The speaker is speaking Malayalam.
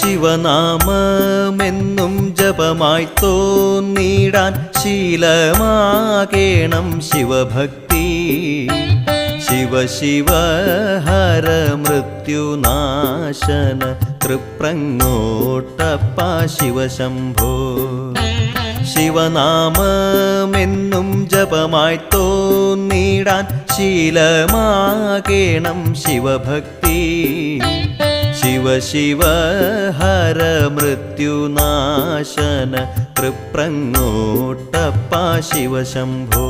ശിവനാമമെന്നും ജപമായി തോന്നിടാൻ ശീലമാകേണം ശിവഭക്തി. ശിവ ശിവ ഹര മൃത്യുനാശന തൃപ്രങ്ങോട്ടപ്പ ശിവശംഭോ. ശിവനാമമെന്നും ജപമായി തോന്നിടാൻ ശീലമാകേണം ശിവഭക്തി. ശിവ ശിവ ഹര മൃത്യുനാശന തൃപ്രങ്ങോട്ടപ്പ ശിവശംഭോ.